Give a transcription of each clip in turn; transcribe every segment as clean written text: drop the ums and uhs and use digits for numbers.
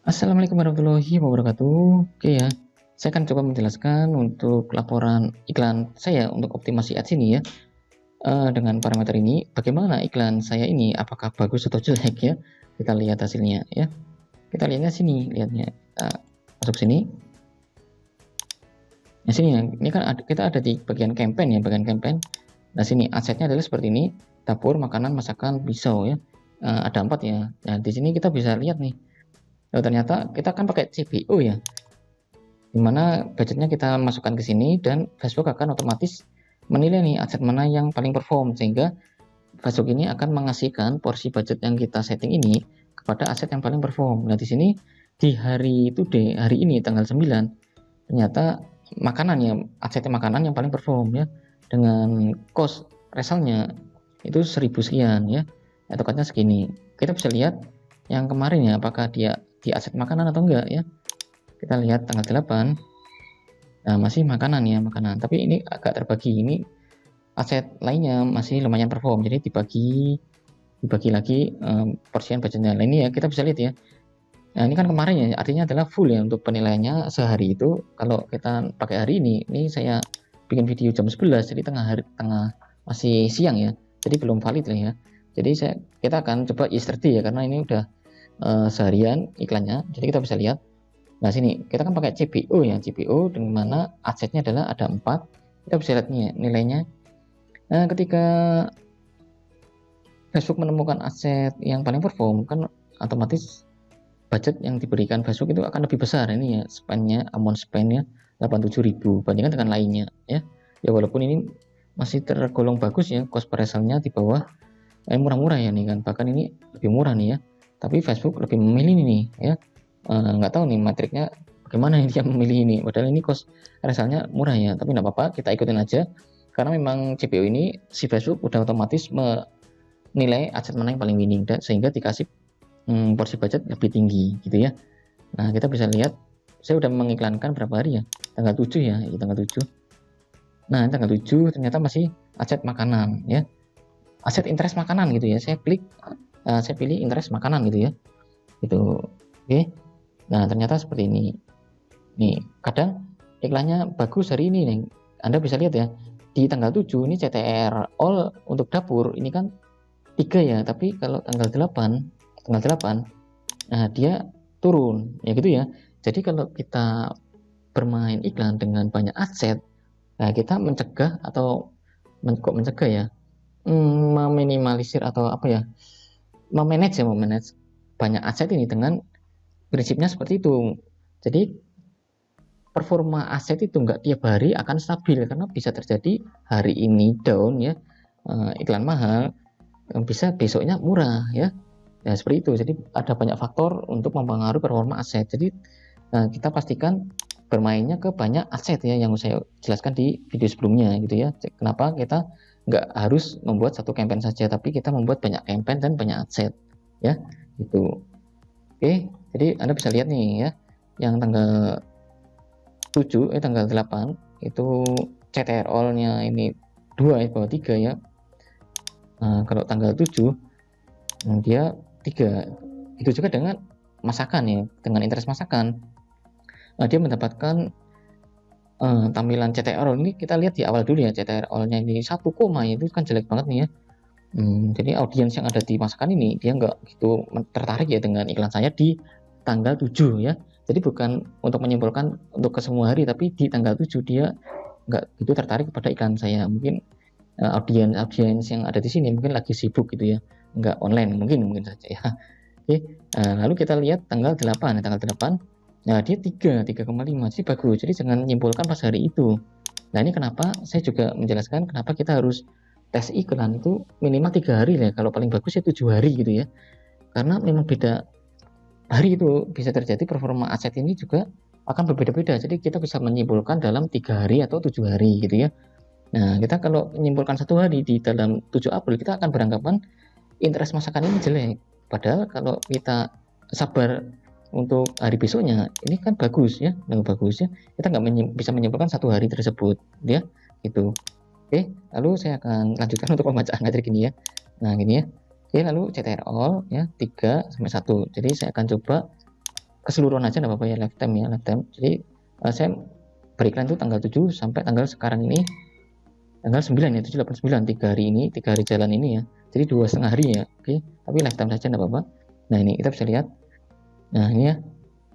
Assalamualaikum warahmatullahi wabarakatuh. Oke ya, saya akan coba menjelaskan untuk laporan iklan saya untuk optimasi ads ini ya. Dengan parameter ini, bagaimana iklan saya ini, apakah bagus atau jelek ya? Kita lihat hasilnya ya. Kita lihatnya sini, lihatnya. Masuk sini. Nah sini ya, ini kan kita ada di bagian campaign ya, bagian campaign. Nah sini asetnya adalah seperti ini, dapur, makanan, masakan, pisau ya. Ada 4 ya. Nah di sini kita bisa lihat nih. Ternyata kita kan pakai CPO ya. Dimana budgetnya kita masukkan ke sini dan Facebook akan otomatis menilai nih aset mana yang paling perform, sehingga Facebook ini akan mengasihkan porsi budget yang kita setting ini kepada aset yang paling perform. Nah di sini di hari itu deh, hari ini tanggal 9, ternyata makanan ya, asetnya makanan yang paling perform ya, dengan cost resalnya itu 1000 sekian ya, totalnya segini. Kita bisa lihat yang kemarin ya, apakah dia di aset makanan atau enggak ya. Kita lihat tanggal 8. Nah, masih makanan ya, makanan. Tapi ini agak terbagi. Ini aset lainnya masih lumayan perform. Jadi dibagi lagi porsian budgetnya. Nah, ini ya kita bisa lihat ya. Nah, ini kan kemarin ya, artinya adalah full ya untuk penilaiannya sehari itu. Kalau kita pakai hari ini saya bikin video jam 11, jadi tengah masih siang ya. Jadi belum valid lah ya. Jadi kita akan coba yesterday ya, karena ini udah seharian iklannya. Jadi kita bisa lihat. Nah sini kita kan pakai CPO ya, CPO dengan mana asetnya adalah ada 4. Kita bisa lihat nih nilainya. Nah ketika Facebook menemukan aset yang paling perform, kan otomatis budget yang diberikan Facebook itu akan lebih besar. Ini ya spendnya, amount spendnya 87.000 bandingkan dengan lainnya ya. Ya walaupun ini masih tergolong bagus ya, cost per resultnya di bawah murah-murah ya nih kan, bahkan ini lebih murah nih ya. Tapi Facebook lebih memilih ini nih ya. Nggak tahu nih matriknya bagaimana dia memilih ini, padahal ini cost resultnya murah ya. Tapi nggak apa-apa, kita ikutin aja karena memang CPO ini si Facebook udah otomatis menilai aset mana yang paling winning, dan sehingga dikasih porsi budget lebih tinggi gitu ya. Nah kita bisa lihat saya udah mengiklankan berapa hari ya, tanggal 7 ya, tanggal 7. Nah tanggal 7 ternyata masih aset makanan ya, aset interest makanan gitu ya. Saya klik, saya pilih interest makanan gitu ya, gitu. Oke. Nah ternyata seperti ini nih, kadang iklannya bagus hari ini nih. Anda bisa lihat ya, di tanggal 7 ini CTR all untuk dapur ini kan 3 ya, tapi kalau tanggal 8 nah dia turun ya gitu ya. Jadi kalau kita bermain iklan dengan banyak aset, nah kita mencegah atau mencegah ya, meminimalisir atau apa ya, memanage banyak aset ini dengan prinsipnya seperti itu. Jadi performa aset itu nggak tiap hari akan stabil, karena bisa terjadi hari ini down ya, iklan mahal, bisa besoknya murah ya. Ya seperti itu. Jadi ada banyak faktor untuk mempengaruhi performa aset. Jadi kita pastikan bermainnya ke banyak aset ya, yang saya jelaskan di video sebelumnya gitu ya. Kenapa kita nggak harus membuat satu campaign saja, tapi kita membuat banyak campaign dan banyak aset ya gitu. Oke, jadi Anda bisa lihat nih ya, yang tanggal 8 itu CTR all-nya ini 2 ya, bawah 3 ya. Nah, kalau tanggal 7 dia 3. Itu juga dengan masakan ya, dengan interest masakan. Nah, dia mendapatkan tampilan CTR all ini. Kita lihat di awal dulu ya, CTR all-nya ini 1, itu kan jelek banget nih ya. Jadi audiens yang ada di masakan ini dia nggak gitu tertarik ya dengan iklan saya di tanggal 7 ya. Jadi bukan untuk menyimpulkan untuk ke semua hari, tapi di tanggal 7 dia nggak gitu tertarik kepada iklan saya. Mungkin audiens yang ada di sini mungkin lagi sibuk gitu ya, nggak online, mungkin saja ya. Oke, lalu kita lihat tanggal 8 ya, tanggal 8. Nah, dia 3,5. Jadi bagus. Jadi jangan menyimpulkan pas hari itu. Nah, ini kenapa saya juga menjelaskan kenapa kita harus tes iklan itu minimal 3 hari ya, kalau paling bagus ya 7 hari gitu ya. Karena memang beda hari itu bisa terjadi performa aset ini juga akan berbeda-beda. Jadi kita bisa menyimpulkan dalam 3 hari atau 7 hari gitu ya. Nah, kita kalau menyimpulkan 1 hari di dalam 7 April, kita akan beranggapan interest masakan ini jelek. Padahal kalau kita sabar untuk hari besoknya, ini kan bagus ya, bagus ya. Kita nggak bisa menyimpulkan 1 hari tersebut ya, gitu. Oke, lalu saya akan lanjutkan untuk pembacaan materi gini ya. Nah, gini ya. Oke, lalu CTR all ya 3 sampai 1. Jadi saya akan coba keseluruhan aja nggak apa-apa ya, lifetime ya, lifetime. Jadi saya beriklan itu tanggal 7 sampai tanggal sekarang ini tanggal 9 ya, 7, 8, 9, 3 hari ini, 3 hari jalan ini ya, jadi 2,5 hari ya, oke, tapi lifetime saja nggak apa-apa. Nah ini kita bisa lihat, nah ini ya,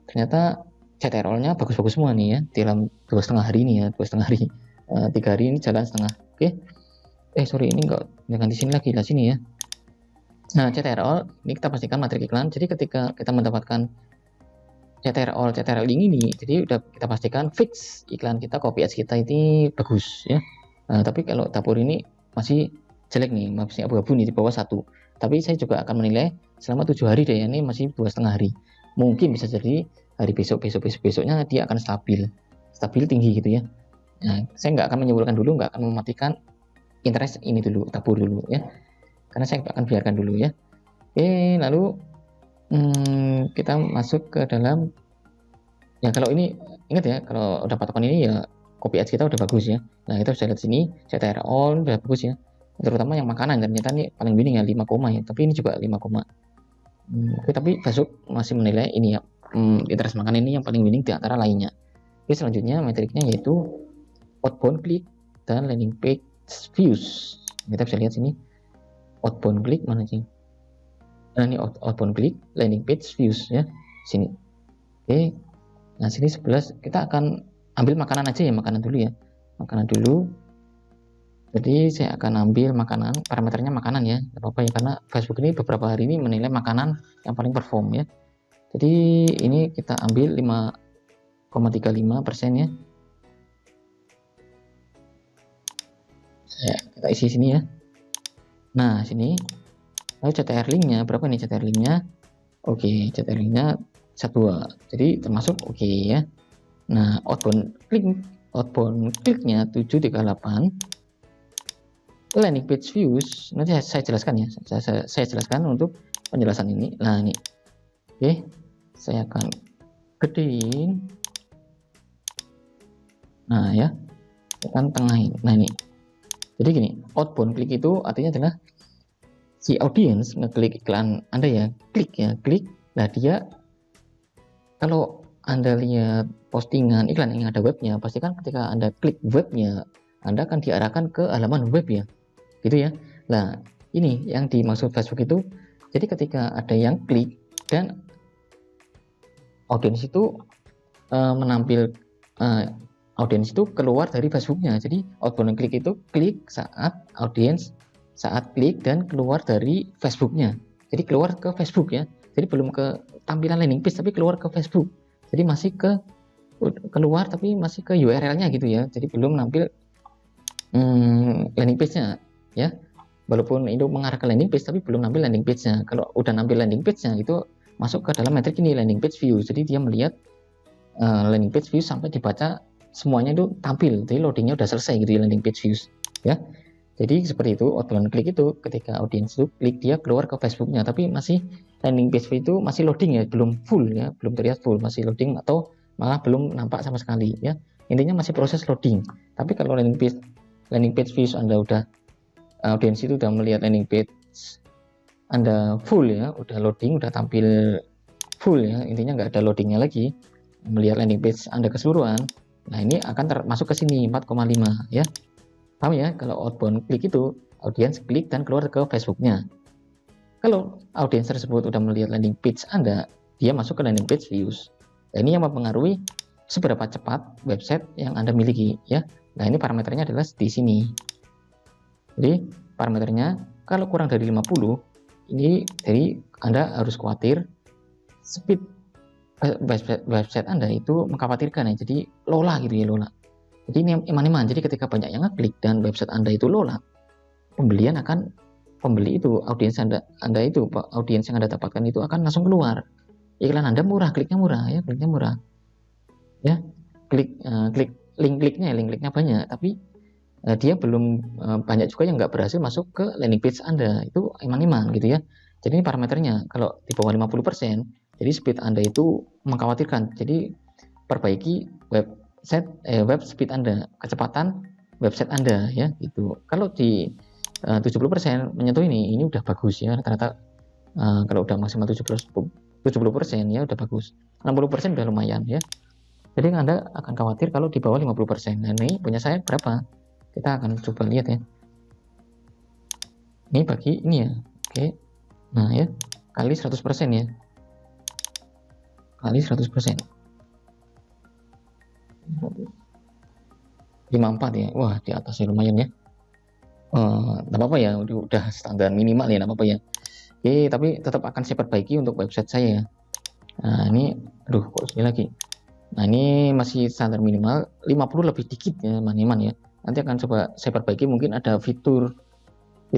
ternyata CTRL-nya bagus-bagus semua nih ya, dalam 2,5 hari ini ya, 2,5 hari, 3 hari ini jalan setengah, oke. Sorry, ini enggak, jangan di sini lagi, lah sini ya. Nah CTRL, ini kita pastikan matrik iklan, jadi ketika kita mendapatkan CTRL link ini, jadi udah kita pastikan fix iklan kita, copy ads kita ini bagus ya. Nah, tapi kalau dapur ini masih jelek nih, masih abu-abu nih di bawah 1. Tapi saya juga akan menilai selama 7 hari deh, ini masih 2,5 hari. Mungkin bisa jadi hari besoknya dia akan stabil tinggi gitu ya. Nah, saya nggak akan menyimpulkan dulu, nggak akan mematikan interest ini dulu, dapur dulu ya, karena saya akan biarkan dulu ya. Oke, lalu kita masuk ke dalam ya. Kalau ini ingat ya, kalau udah patokan ini ya copy ads kita udah bagus ya. Nah kita bisa lihat sini CTRL udah bagus ya, terutama yang makanan, ternyata ini paling winning ya, 5, ya, tapi ini juga 5, oke, tapi Facebook masih menilai ini ya, interest makanan ini yang paling winning di antara lainnya. Oke, selanjutnya metriknya yaitu outbound click dan landing page views. Kita bisa lihat sini outbound click mana sih. Nah ini outbound click, landing page views ya, sini. Oke, nah sini 11 kita akan ambil makanan aja ya, makanan dulu ya, makanan dulu. Jadi saya akan ambil makanan, parameternya makanan ya, gak apa-apa ya, karena Facebook ini beberapa hari ini menilai makanan yang paling perform ya. Jadi ini kita ambil 5,35% ya. Kita isi sini ya. Nah sini, lalu CTR linknya berapa nih, CTR linknya? Oke, CTR linknya 12, jadi termasuk oke ya. Nah outbound clicknya 738. Landing page views nanti saya jelaskan ya, saya jelaskan untuk penjelasan ini. Nah ini oke, saya akan gedein, nah ya, akan tengahin. Nah ini, jadi gini, outbound click itu artinya adalah si audience ngeklik iklan Anda ya, klik. Nah dia, kalau Anda lihat postingan iklan yang ada webnya, pastikan ketika Anda klik webnya, Anda akan diarahkan ke halaman web ya, gitu ya. Nah ini yang dimaksud Facebook itu, jadi ketika ada yang klik dan audiens itu audiens itu keluar dari Facebooknya. Jadi outbound click itu klik saat audiens saat klik dan keluar dari Facebooknya. Jadi keluar ke Facebook ya. Jadi belum ke tampilan landing page tapi keluar ke Facebook. Jadi masih keluar tapi masih ke URL-nya gitu ya. Jadi belum nampil landing page-nya ya. Walaupun itu mengarah ke landing page tapi belum nampil landing page-nya. Kalau udah nampil landing page-nya itu masuk ke dalam metrik ini, landing page view. Jadi dia melihat landing page view sampai dibaca semuanya itu tampil. Jadi loadingnya udah selesai gitu ya, landing page views ya. Jadi seperti itu outbound click itu, ketika audiens itu klik dia keluar ke Facebooknya, tapi masih landing page view itu masih loading ya, belum full ya, belum terlihat full, masih loading atau malah belum nampak sama sekali ya. Intinya masih proses loading. Tapi kalau landing page views Anda udah, audiens itu udah melihat landing page Anda full ya, udah loading, udah tampil full ya, intinya nggak ada loadingnya lagi, melihat landing page Anda keseluruhan. Nah ini akan termasuk ke sini 4,5 ya. Paham ya? Kalau outbound klik itu audiens klik dan keluar ke Facebooknya. Kalau audiens tersebut udah melihat landing page Anda, dia masuk ke landing page views. Nah, ini yang mempengaruhi seberapa cepat website yang Anda miliki ya. Nah ini parameternya adalah di sini. Jadi parameternya kalau kurang dari 50, ini jadi Anda harus khawatir speed website Anda itu mengkhawatirkan ya. Jadi lola gitu ya, lola. Jadi ini iman-iman. Jadi ketika banyak yang ngeklik dan website Anda itu lola, pembeli itu, audiens Anda itu, audiens yang Anda dapatkan itu akan langsung keluar. Iklan Anda murah, kliknya murah ya, link-kliknya banyak, tapi dia belum banyak juga yang nggak berhasil masuk ke landing page Anda. Itu iman-iman gitu ya. Jadi ini parameternya, kalau di bawah 50%, jadi speed Anda itu mengkhawatirkan. Jadi perbaiki web speed Anda, kecepatan website Anda ya gitu. Kalau di 70% menyentuh ini udah bagus ya. Rata-rata kalau udah maksimal 70% 70% ya udah bagus. 60% udah lumayan ya. Jadi Anda akan khawatir kalau di bawah 50%. Nah, ini punya saya berapa? Kita akan coba lihat ya. Ini bagi ini ya. Oke. Nah, ya. Kali 100% ya. Kali 100%. 54 ya. Wah, di atasnya lumayan ya. Nggak apa-apa ya, udah standar minimal ya, nggak apa-apa ya. Oke, tapi tetap akan saya perbaiki untuk website saya ya. Nah, ini aduh kok sini lagi. Nah, ini masih standar minimal 50 lebih dikit ya, teman-teman ya. Nanti akan coba saya perbaiki, mungkin ada fitur di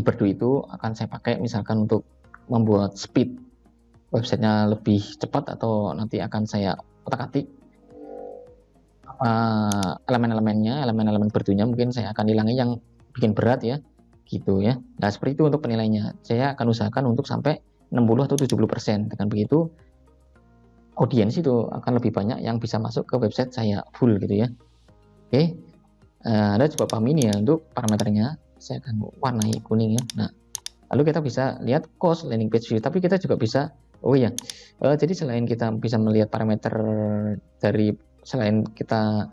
Berdu itu akan saya pakai misalkan untuk membuat speed websitenya lebih cepat, atau nanti akan saya otak-atik elemen-elemennya, elemen-elemen Berdunya mungkin saya akan hilangi yang bikin berat ya, gitu ya. Nah, seperti itu untuk penilainya. Saya akan usahakan untuk sampai 60 atau 70%. Dengan begitu audiens itu akan lebih banyak yang bisa masuk ke website saya full gitu ya. Oke, Anda coba pahami ini ya untuk parameternya. Saya akan warnai kuning ya. Nah, lalu kita bisa lihat cost landing page view, tapi kita juga bisa, oh ya, jadi selain kita bisa melihat parameter dari selain kita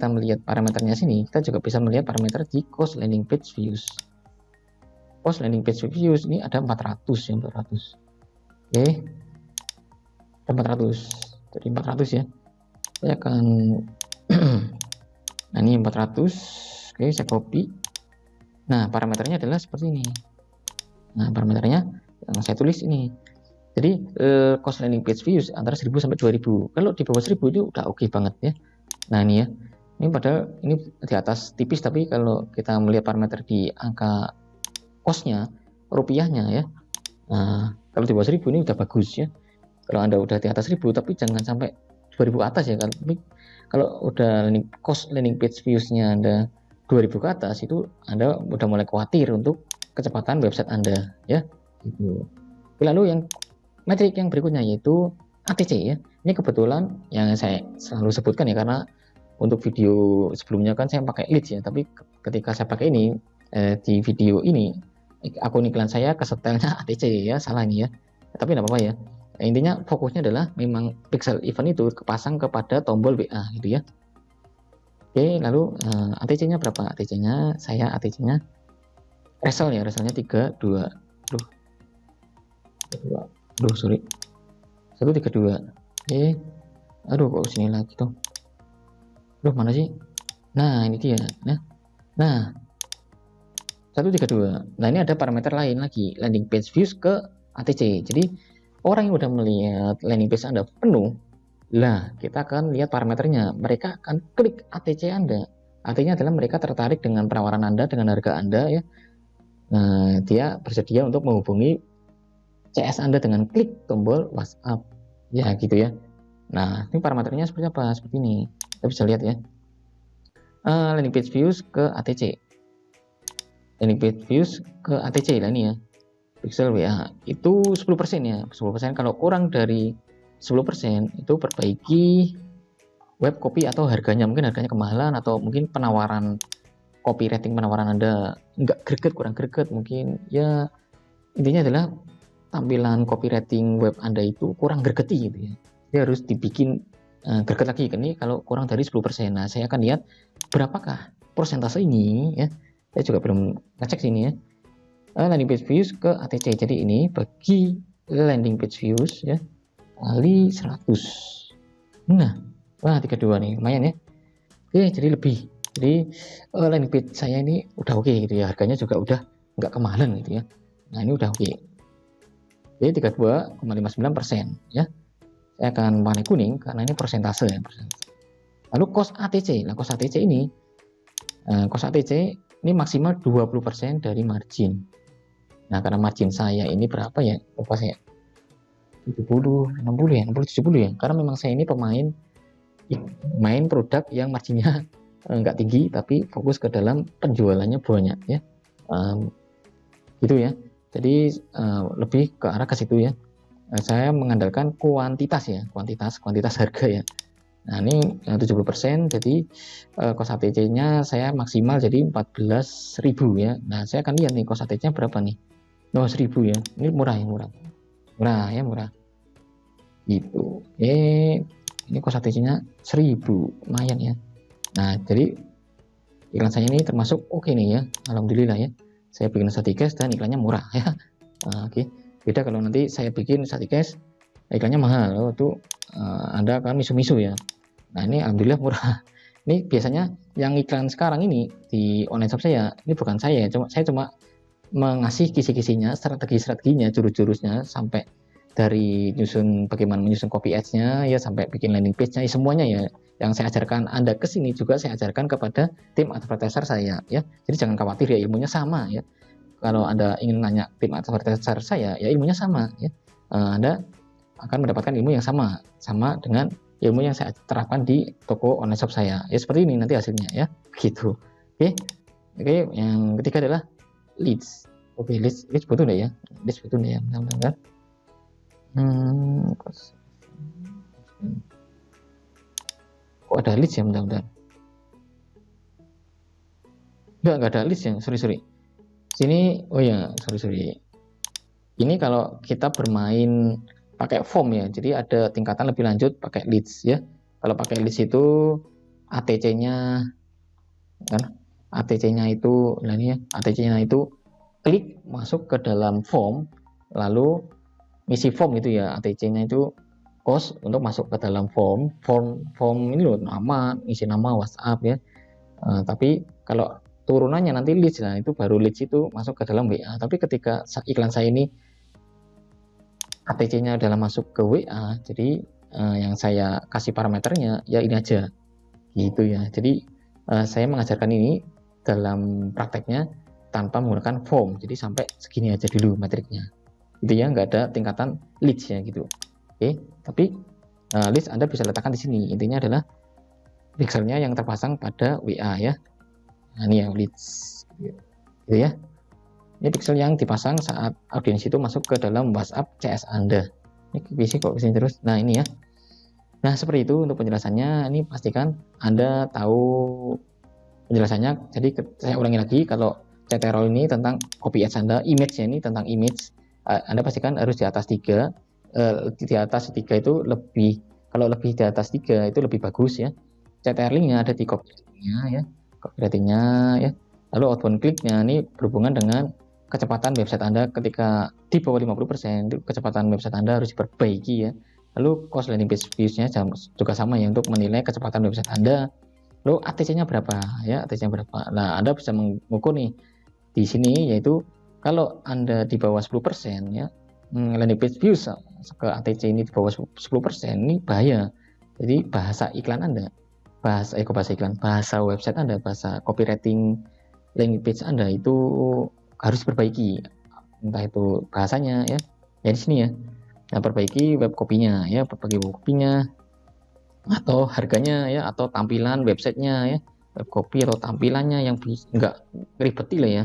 melihat parameternya sini, kita juga bisa melihat parameter di cost landing page views. Cost landing page views ini ada 400 ya, 400. Oke, ada 400, jadi 400 ya. Saya akan nah ini 400. Oke, saya copy. Nah, parameternya adalah seperti ini. Nah, parameternya yang saya tulis ini. Jadi cost landing page views antara 1000 sampai 2000. Kalau di bawah 1000 itu udah oke banget ya. Nah, ini ya. Ini padahal ini di atas tipis, tapi kalau kita melihat parameter di angka costnya, rupiahnya ya. Nah, kalau di bawah 1000 ini udah bagus ya. Kalau Anda udah di atas 1000, tapi jangan sampai 2000 ke atas ya. Tapi kalau udah cost landing page views-nya Anda 2000 ke atas, itu Anda udah mulai khawatir untuk kecepatan website Anda ya. Gitu. Lalu yang metrik yang berikutnya yaitu ATC ya. Ini kebetulan yang saya selalu sebutkan ya, karena untuk video sebelumnya kan saya pakai leads ya, tapi ketika saya pakai ini di video ini akun iklan saya kesetelnya ATC ya, salah ini ya. Tapi nggak apa-apa ya. Intinya fokusnya adalah memang pixel event itu kepasang kepada tombol WA gitu ya. Oke, lalu ATC-nya berapa? ATC-nya resel ya, reselnya 32. Sorry. 132. Aduh kok sini lagi tuh. Mana sih? Nah, ini dia. Nah, 132. Nah, ini ada parameter lain lagi, landing page views ke ATC. Jadi, orang yang udah melihat landing page Anda penuh, lah kita akan lihat parameternya. Mereka akan klik ATC Anda. Artinya adalah mereka tertarik dengan penawaran Anda, dengan harga Anda ya. Nah, dia bersedia untuk menghubungi CS Anda dengan klik tombol WhatsApp ya, gitu ya. Nah, ini parameternya seperti apa? Seperti ini. Kita bisa lihat ya. Landing page views ke ATC. Landing page views ke ATC lah ini ya. Pixel WA itu 10% ya. 10%. Kalau kurang dari 10% itu perbaiki web copy atau harganya. Mungkin harganya kemahalan, atau mungkin penawaran copy rating penawaran Anda nggak greget, kurang greget mungkin ya. Intinya adalah tampilan copywriting web Anda itu kurang gergeti gitu ya. Dia harus dibikin greget lagi. Ini kalau kurang dari 10%. Nah, saya akan lihat berapakah persentase ini ya. Saya juga belum ngecek sini ya. Landing page views ke ATC. Jadi ini bagi landing page views ya kali 100. Nah, wah 32 nih, lumayan ya. Oke, jadi lebih. Jadi landing page saya ini udah oke gitu ya. Harganya juga udah nggak kemahalan gitu ya. Nah, ini udah oke. Jadi 32,59% ya. Saya akan warna kuning karena ini persentase ya. Lalu cost ATC. Nah, cost ATC ini maksimal 20% dari margin. Nah, karena margin saya ini berapa ya? Lupa saya. 70, 60 ya, 60, 70 ya. Karena memang saya ini pemain produk yang marginnya nggak tinggi, tapi fokus ke dalam penjualannya banyak ya. Gitu ya. Jadi lebih ke arah ke situ ya. Saya mengandalkan kuantitas ya, kuantitas harga ya. Nah, ini 70%, jadi cost ATC-nya saya maksimal jadi 14.000 ya. Nah, saya akan lihat nih cost ATC-nya berapa nih. Oh, 1000 ya. Ini murah ya, murah. Murah ya, murah. Gitu. Ini cost ATC-nya 1000, lumayan ya. Nah, jadi iklan saya ini termasuk oke nih ya. Alhamdulillah ya. Saya bikin Saticash dan iklannya murah ya. Nah, oke. Beda kalau nanti saya bikin Saticash iklannya mahal. Oh, tuh Anda akan misu-misu ya. Nah, ini alhamdulillah murah. Ini biasanya yang iklan sekarang ini di online shop saya, ini bukan saya cuma mengasih kisi-kisinya, strategi-strateginya, jurus-jurusnya, sampai dari bagaimana menyusun copy ads-nya ya, sampai bikin landing page-nya ya, semuanya ya yang saya ajarkan Anda ke sini juga saya ajarkan kepada tim advertiser saya ya. Jadi jangan khawatir ya, ilmunya sama ya. Kalau Anda ingin nanya tim advertiser saya ya, ilmunya sama ya. Anda akan mendapatkan ilmu yang sama dengan ilmu yang saya terapkan di toko online shop saya ya, seperti ini nanti hasilnya ya, gitu. Oke, yang ketiga adalah leads. Oke, leads butuh nggak ya, leads butuh nggak ya, bentar. Kok ada leads ya, bentar. Nggak ada leads ya, sorry sini. Oh ya, sorry, ini kalau kita bermain pakai form ya, jadi ada tingkatan lebih lanjut pakai leads ya. Kalau pakai leads itu ATC-nya kan, ATC-nya itu, nah ini ya, ATC-nya itu klik masuk ke dalam form, lalu ngisi form gitu ya. ATC-nya itu cost untuk masuk ke dalam form ini loh, nama, isi nama, WhatsApp ya. Tapi kalau turunannya nanti leads, nah itu baru leads itu masuk ke dalam WA. Tapi ketika iklan saya ini ATC-nya adalah masuk ke WA, jadi yang saya kasih parameternya ya ini aja gitu ya. Jadi saya mengajarkan ini dalam prakteknya tanpa menggunakan form, jadi sampai segini aja dulu metriknya gitu ya, nggak ada tingkatan leads ya gitu. Oke, tapi leads Anda bisa letakkan di sini. Intinya adalah pixelnya yang terpasang pada WA ya. Nah ini ya leads gitu ya. Ini pixel yang dipasang saat audiens itu masuk ke dalam WhatsApp CS Anda. Ini bisa kok kesini terus. Nah ini ya. Nah seperti itu untuk penjelasannya. Ini pastikan Anda tahu penjelasannya. Jadi saya ulangi lagi, kalau CTRL ini tentang copy ads Anda, image-nya ini tentang image. Anda pastikan harus di atas 3. Di atas 3 itu lebih, kalau lebih di atas 3 itu lebih bagus ya. CTRL-nya ada di copywriting-nya ya. Copywriting-nya ya. Lalu outbound click-nya ini berhubungan dengan kecepatan website Anda. Ketika di bawah 50%, itu kecepatan website Anda harus diperbaiki ya. Lalu cost landing page views-nya juga sama ya, untuk menilai kecepatan website Anda. Lalu ATC-nya berapa ya, ATC-nya berapa. Nah, Anda bisa mengukur nih di sini, yaitu kalau Anda di bawah 10% ya, landing page views ke ATC ini di bawah 10%, ini bahaya. Jadi bahasa iklan Anda, bahasa website Anda, bahasa copywriting landing page Anda itu harus diperbaiki, entah itu bahasanya ya di sini ya. Nah, perbaiki web copy-nya ya, perbaiki web copy-nya, atau harganya ya, atau tampilan websitenya ya, web copy atau tampilannya yang enggak ribet lah ya,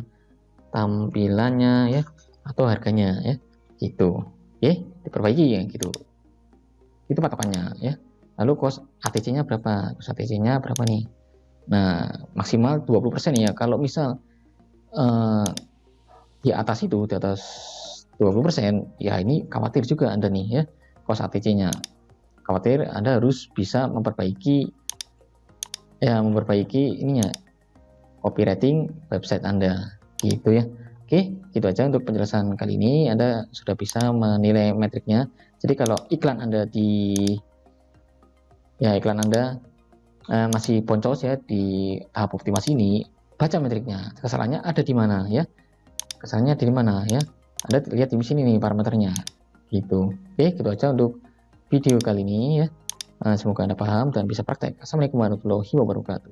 tampilannya ya, atau harganya ya gitu. Oke, diperbaiki ya gitu. Itu patokannya ya. Lalu cost ATC-nya berapa? Cost ATC-nya berapa nih? Nah, maksimal 20% ya. Kalau misal di atas 20%, ya ini khawatir juga Anda nih ya, cost ATC-nya. Khawatir Anda harus bisa memperbaiki ininya, copywriting website Anda gitu ya. Oke, gitu aja untuk penjelasan kali ini. Anda sudah bisa menilai metriknya. Jadi kalau iklan Anda masih boncos ya di tahap optimasi ini, baca metriknya. Kesalahannya ada di mana ya? Kesalahannya di mana ya? Anda lihat di sini nih parameternya gitu. Oke, gitu aja untuk video kali ini ya. Semoga Anda paham dan bisa praktek. Assalamualaikum warahmatullahi wabarakatuh.